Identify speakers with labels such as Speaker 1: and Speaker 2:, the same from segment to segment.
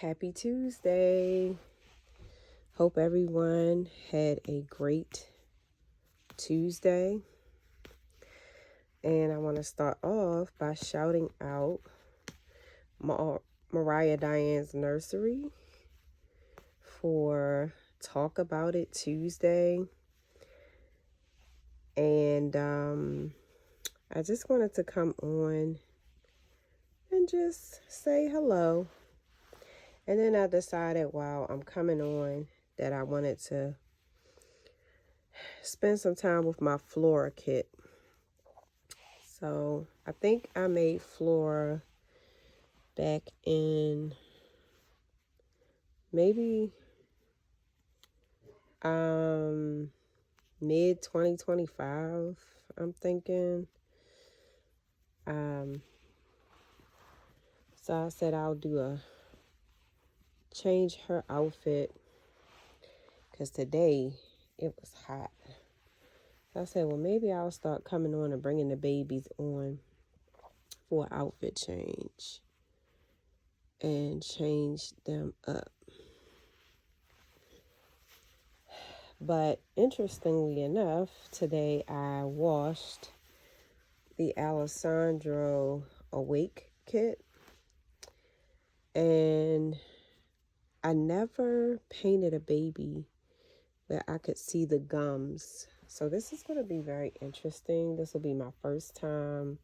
Speaker 1: Happy Tuesday. Hope everyone had a great Tuesday. And I want to start off by shouting out Mariah Diane's Nursery for Talk About It Tuesday. And I just wanted to come on and just say hello. And then I decided while I'm coming on that I wanted to spend some time with my Flora kit. So I think I made Flora back in maybe mid 2025, I'm thinking. So I said I'll change her outfit because today it was hot. So I said, well, maybe I'll start coming on and bringing the babies on for an outfit change and change them up. But interestingly enough, today I washed the Alessandro Awake kit, and I never painted a baby where I could see the gums. So this is going to be very interesting. This will be my first time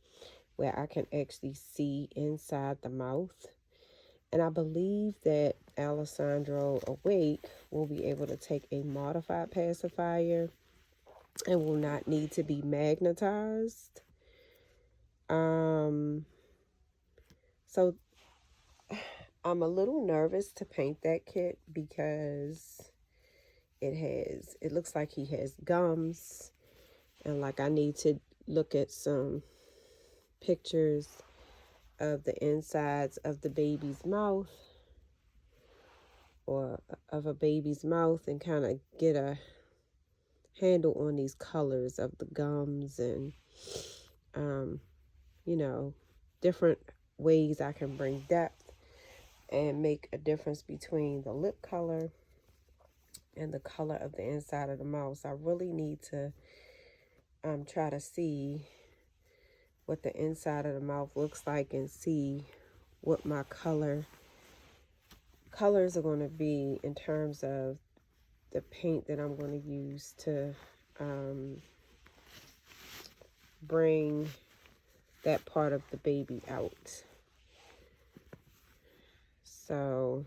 Speaker 1: where I can actually see inside the mouth. And I believe that Alessandro Awake will be able to take a modified pacifier and will not need to be magnetized. So I'm a little nervous to paint that kit because it looks like he has gums, and like I need to look at some pictures of the insides of the baby's mouth or of a baby's mouth and kind of get a handle on these colors of the gums and different ways I can bring depth and make a difference between the lip color and the color of the inside of the mouth. So I really need to try to see what the inside of the mouth looks like and see what my colors are going to be in terms of the paint that I'm going to use to bring that part of the baby out. So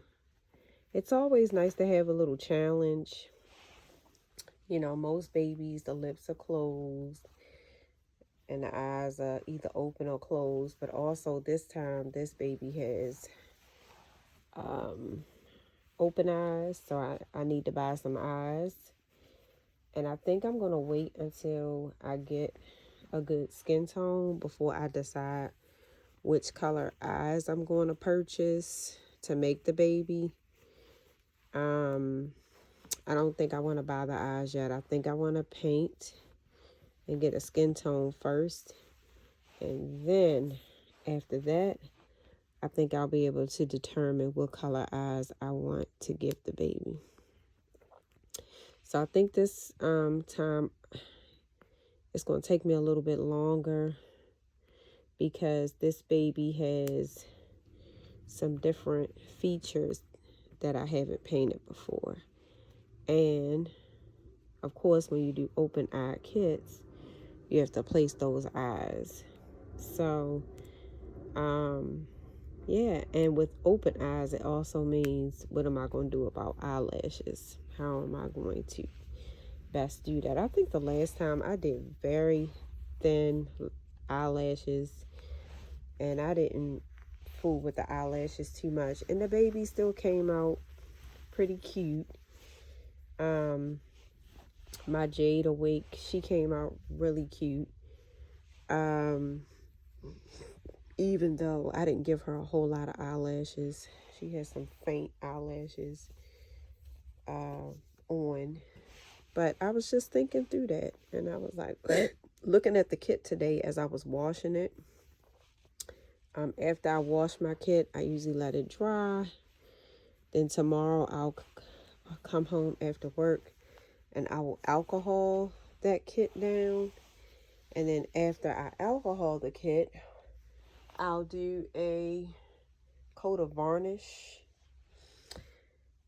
Speaker 1: it's always nice to have a little challenge. You know, most babies, the lips are closed and the eyes are either open or closed, but also this time this baby has open eyes, so I need to buy some eyes. And I think I'm going to wait until I get a good skin tone before I decide which color eyes I'm going to purchase to make the baby. I don't think I want to buy the eyes yet. I think I want to paint and get a skin tone first. And then after that, I think I'll be able to determine what color eyes I want to give the baby. So I think this time it's going to take me a little bit longer because this baby has some different features that I haven't painted before. And of course, when you do open eye kits, you have to place those eyes. So, yeah, and with open eyes, it also means what am I going to do about eyelashes? How am I going to best do that? I think the last time I did very thin eyelashes and I didn't fool with the eyelashes too much, and the baby still came out pretty cute. My Jade Awake, she came out really cute. Even though I didn't give her a whole lot of eyelashes, she has some faint eyelashes on. But I was just thinking through that, and I was like, looking at the kit today as I was washing it. After I wash my kit, I usually let it dry, Then tomorrow I'll come home after work and I will alcohol that kit down. And then after I alcohol the kit, I'll do a coat of varnish.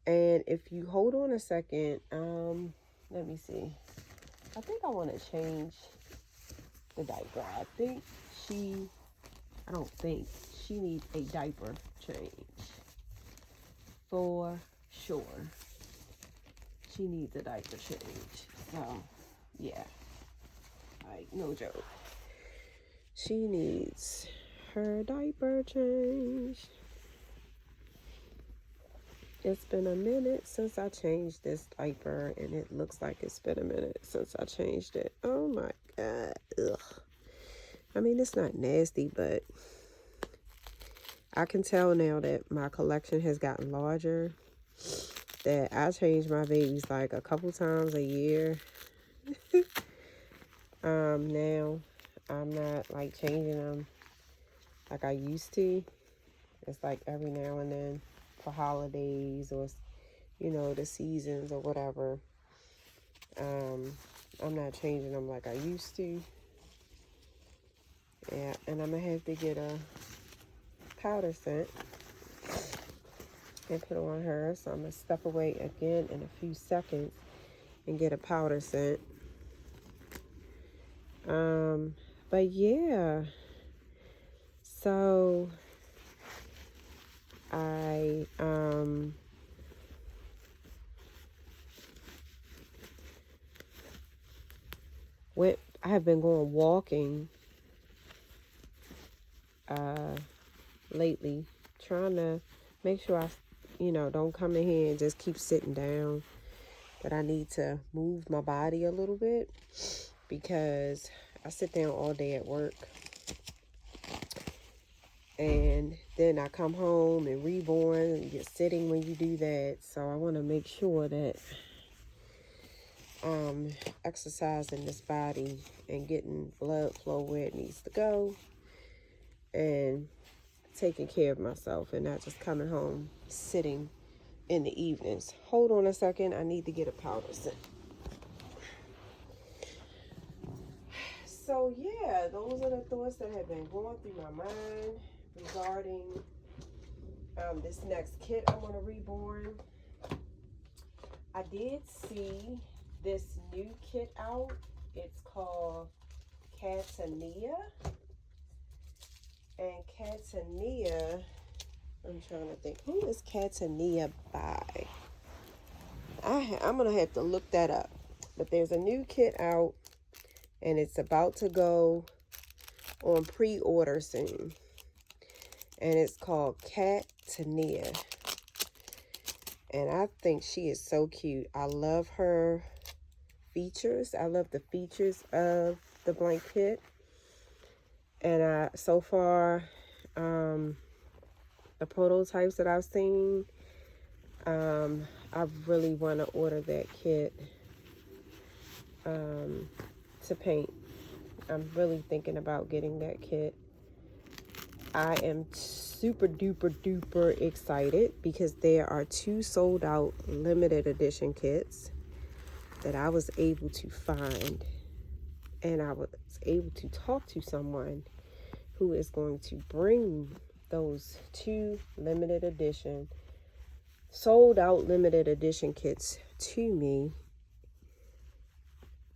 Speaker 1: And if you hold on a second, let me see. I think I want to change the diaper. I don't think she needs a diaper change. For sure. She needs a diaper change. So, yeah. Like, no joke. She needs her diaper change. It's been a minute since I changed this diaper, and it looks like it's been a minute since I changed it. Oh my God. Ugh. I mean, it's not nasty, but I can tell now that my collection has gotten larger, that I change my babies like a couple times a year. Now I'm not like changing them like I used to. It's like every now and then for holidays or, you know, the seasons or whatever. I'm not changing them like I used to. Yeah, and I'm gonna have to get a powder scent and put on her. So I'm gonna step away again in a few seconds and get a powder scent. But yeah, so I have been going walking lately, trying to make sure I, you know, don't come in here and just keep sitting down. But I need to move my body a little bit because I sit down all day at work. And then I come home and reborn, and you're sitting when you do that. So I want to make sure that I'm exercising this body and getting blood flow where it needs to go, and taking care of myself and not just coming home sitting in the evenings. Hold on a second. I need to get a powder scent. So yeah, those are the thoughts that have been going through my mind regarding this next kit I want to reborn. I did see this new kit out. It's called Catania. And Catania, I'm trying to think, who is Catania by? I'm going to have to look that up. But there's a new kit out, and it's about to go on pre-order soon. And it's called Catania. And I think she is so cute. I love her features. I love the features of the blank kit. And so far, the prototypes that I've seen, I really want to order that kit to paint. I'm really thinking about getting that kit. I am super duper duper excited because there are 2 sold out limited edition kits that I was able to find, and I was able to talk to someone who is going to bring those 2 limited edition, sold out limited edition kits to me,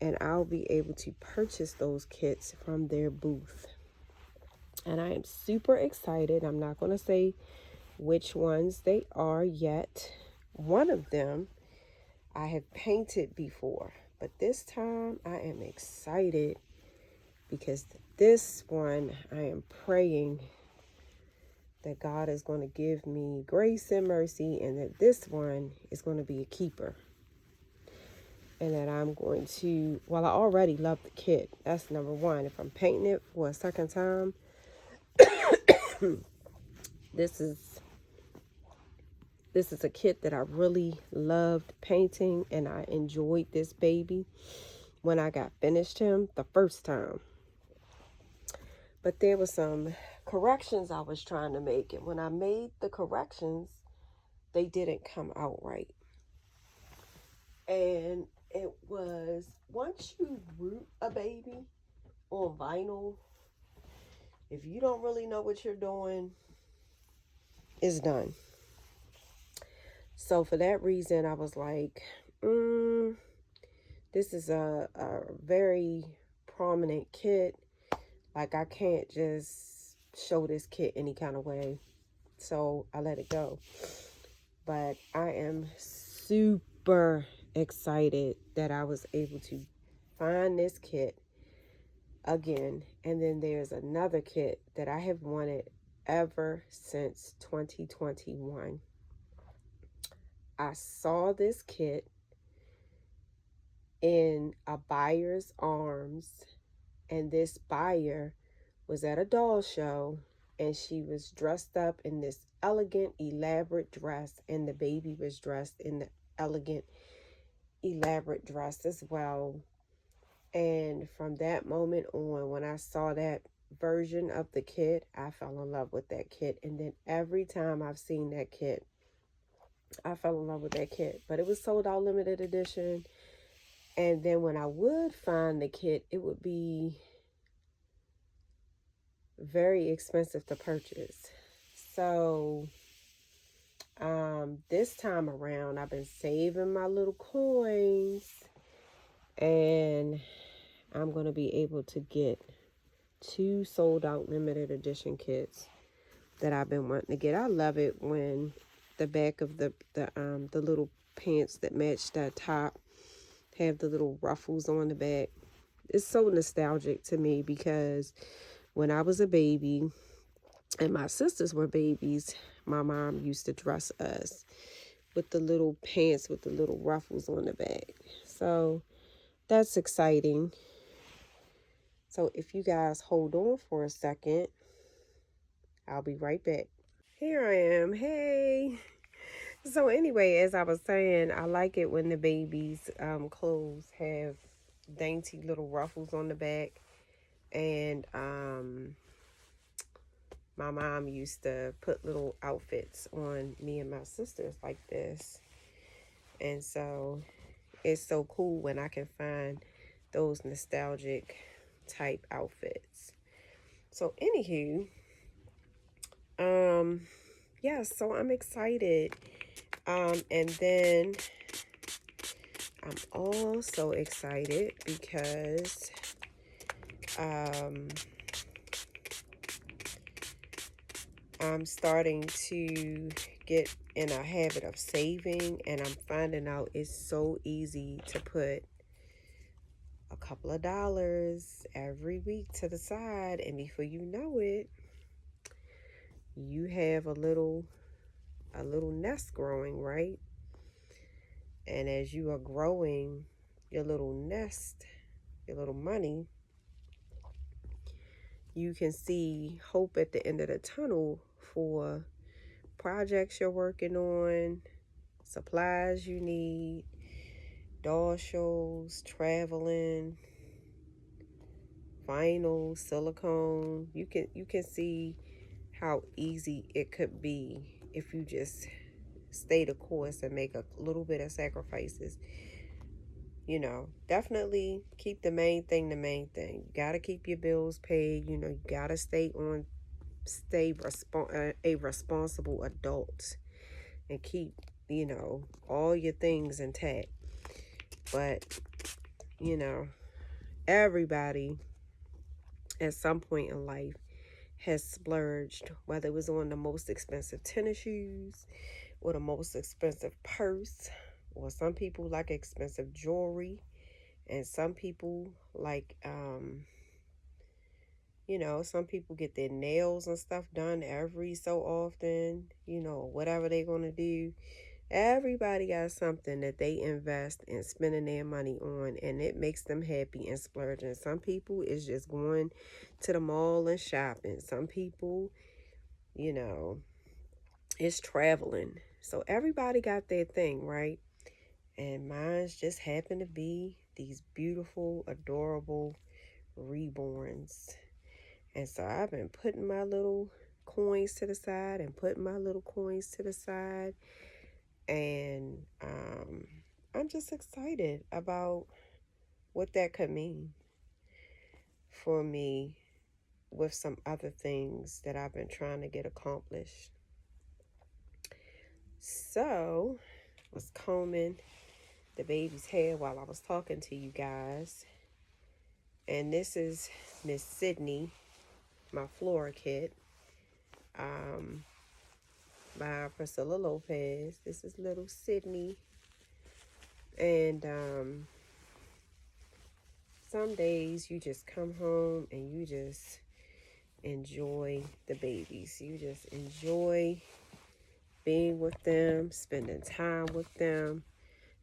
Speaker 1: and I'll be able to purchase those kits from their booth. And I am super excited. I'm not going to say which ones they are yet. One of them I have painted before, but this time I am excited because this one I am praying that God is going to give me grace and mercy, and that this one is going to be a keeper. And that I'm going to, well, I already love the kit. That's number one. If I'm painting it for a second time, this is a kit that I really loved painting, and I enjoyed this baby when I got finished him the first time. But there were some corrections I was trying to make, and when I made the corrections, they didn't come out right. And it was, once you root a baby on vinyl, if you don't really know what you're doing, it's done. So for that reason, I was like, this is a very prominent kit. Like, I can't just show this kit any kind of way. So I let it go. But I am super excited that I was able to find this kit again. And then there's another kit that I have wanted ever since 2021. I saw this kit in a buyer's arms, and this buyer was at a doll show, and she was dressed up in this elegant, elaborate dress, and the baby was dressed in the elegant, elaborate dress as well. And from that moment on, when I saw that version of the kit, I fell in love with that kit. And then every time I've seen that kit, I fell in love with that kit. But it was sold out limited edition. And then when I would find the kit, it would be very expensive to purchase. So this time around, I've been saving my little coins, and I'm going to be able to get 2 sold out limited edition kits that I've been wanting to get. I love it when the back of the little pants that match that top have the little ruffles on the back. It's so nostalgic to me, because when I was a baby and my sisters were babies, my mom used to dress us with the little pants with the little ruffles on the back. So that's exciting. So if you guys hold on for a second, I'll be right back. Here I am. Hey. So anyway, as I was saying, I like it when the babies' clothes have dainty little ruffles on the back. And my mom used to put little outfits on me and my sisters like this. And so it's so cool when I can find those nostalgic type outfits. So anywho, yeah, so I'm excited. And then I'm also excited because I'm starting to get in a habit of saving, and I'm finding out it's so easy to put a couple of dollars every week to the side, and before you know it, you have a little nest growing, right? And as you are growing your little nest, your little money, you can see hope at the end of the tunnel for projects you're working on, supplies you need, doll shows, traveling, vinyl, silicone. You can see how easy it could be if you just stay the course and make a little bit of sacrifices. You know, definitely keep the main thing the main thing. You got to keep your bills paid. You know, you got to stay a responsible adult and keep, you know, all your things intact. But, you know, everybody at some point in life has splurged, whether it was on the most expensive tennis shoes or the most expensive purse, or some people like expensive jewelry, and some people like you know, some people get their nails and stuff done every so often, you know, whatever they're going to do. Everybody got something that they invest in spending their money on, and it makes them happy and splurging. Some people is just going to the mall and shopping. Some people, you know, is traveling. So everybody got their thing, right? And mine's just happen to be these beautiful, adorable reborns. And so I've been putting my little coins to the side and putting my little coins to the side. And I'm just excited about what that could mean for me with some other things that I've been trying to get accomplished. So, I was combing the baby's hair while I was talking to you guys. And this is Miss Sydney, my Flora kit, um, by Priscilla Lopez. This is little Sydney. And some days you just come home and you just enjoy the babies. You just enjoy being with them, spending time with them.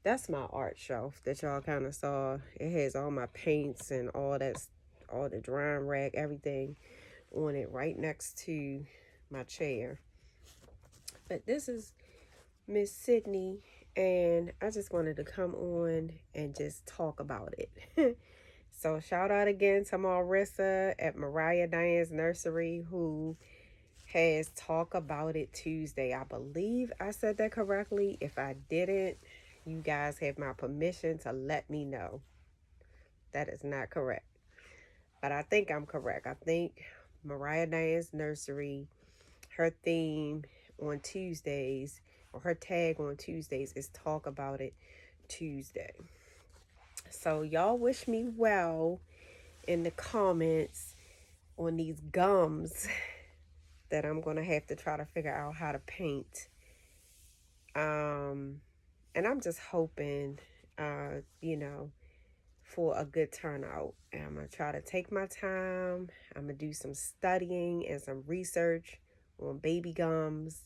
Speaker 1: That's my art shelf that y'all kind of saw. It has all my paints and all that, all the drying rack, everything on it right next to my chair. But this is Miss Sydney, and I just wanted to come on and just talk about it. So shout out again to Marissa at Mariah Diane's Nursery, who has Talk About It Tuesday. I believe I said that correctly. If I didn't, you guys have my permission to let me know. That is not correct. But I think I'm correct. I think Mariah Diane's Nursery, her theme on Tuesdays, or her tag on Tuesdays, is Talk About It Tuesday. So y'all wish me well in the comments on these gums that I'm going to have to try to figure out how to paint. And I'm just hoping, you know, for a good turnout. And I'm going to try to take my time. I'm going to do some studying and some research on baby gums.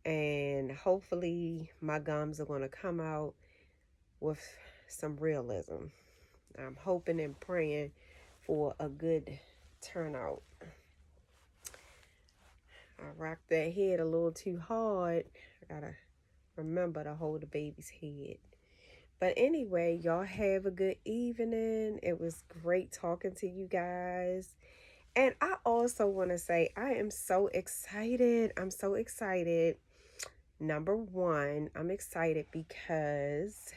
Speaker 1: And hopefully my gums are going to come out with some realism. I'm hoping and praying for a good turnout. I rocked that head a little too hard. I gotta remember to hold the baby's head. But anyway, y'all have a good evening. It was great talking to you guys. And I also want to say I am so excited. I'm so excited. Number one, I'm excited because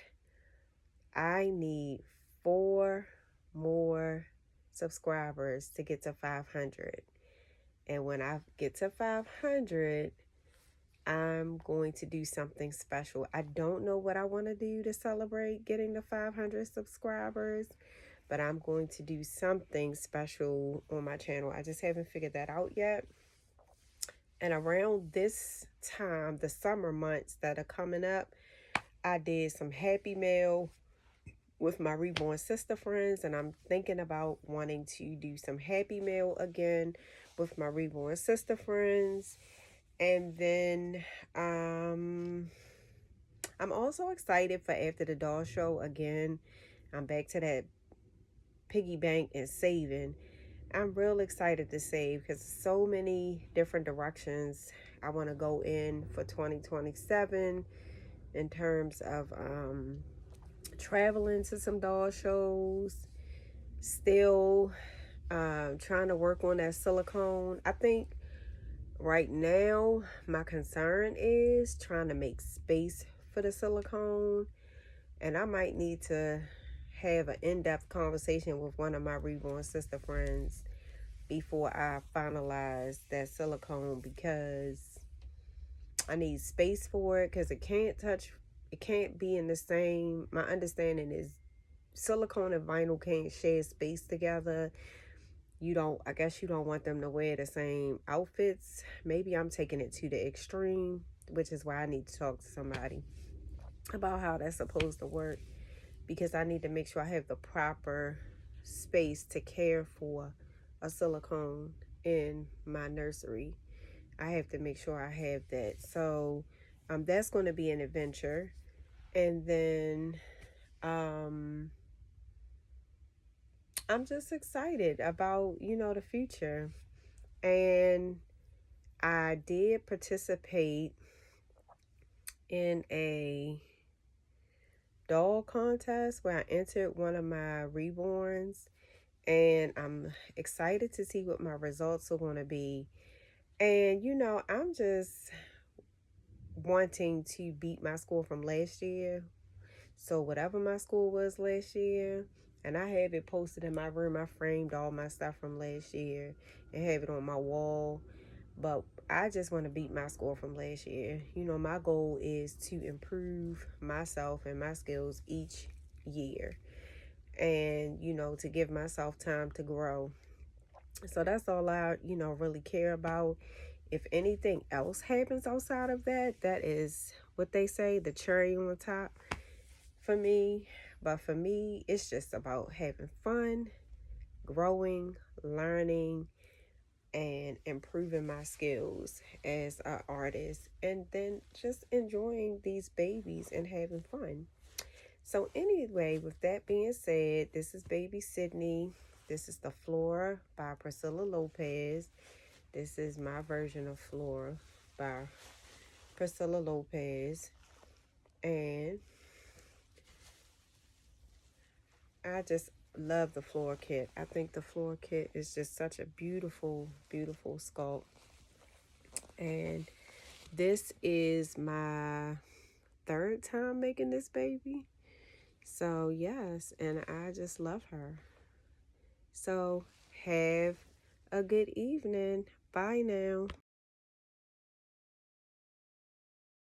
Speaker 1: I need 4 more subscribers to get to 500. And when I get to 500, I'm going to do something special. I don't know what I want to do to celebrate getting the 500 subscribers, but I'm going to do something special on my channel. I just haven't figured that out yet. And around this time, the summer months that are coming up, I did some Happy Mail with my Reborn Sister friends, and I'm thinking about wanting to do some Happy Mail again with my Reborn Sister friends. And then I'm also excited for After the Doll Show again. I'm back to that piggy bank and saving. I'm real excited to save because so many different directions I want to go in for 2027 in terms of traveling to some doll shows, still trying to work on that silicone. I think right now my concern is trying to make space for the silicone, and I might need to have an in-depth conversation with one of my Reborn Sister friends before I finalize that silicone, because I need space for it, because it can't be in the same, my understanding is silicone and vinyl can't share space together. I guess you don't want them to wear the same outfits. Maybe I'm taking it to the extreme, which is why I need to talk to somebody about how that's supposed to work, because I need to make sure I have the proper space to care for a silicone in my nursery. I have to make sure I have that. So that's going to be an adventure. And then I'm just excited about, the future. And I did participate in a doll contest where I entered one of my reborns, and I'm excited to see what my results are going to be. And I'm just wanting to beat my score from last year. So whatever my score was last year, and I have it posted in my room. I framed all my stuff from last year and have it on my wall. But I just want to beat my score from last year. You know, my goal is to improve myself and my skills each year. And, you know, to give myself time to grow. So that's all I, you know, really care about. If anything else happens outside of that, that is what they say, the cherry on the top for me. But for me, it's just about having fun, growing, learning, and improving my skills as an artist, and then just enjoying these babies and having fun. So anyway, with that being said, this is baby Sydney. This is the Flora by Priscilla Lopez. This is my version of Flora by Priscilla Lopez. And I just love the floor kit. I think the floor kit is just such a beautiful, beautiful sculpt. And this is my third time making this baby. So yes, and I just love her. So have a good evening. Bye now.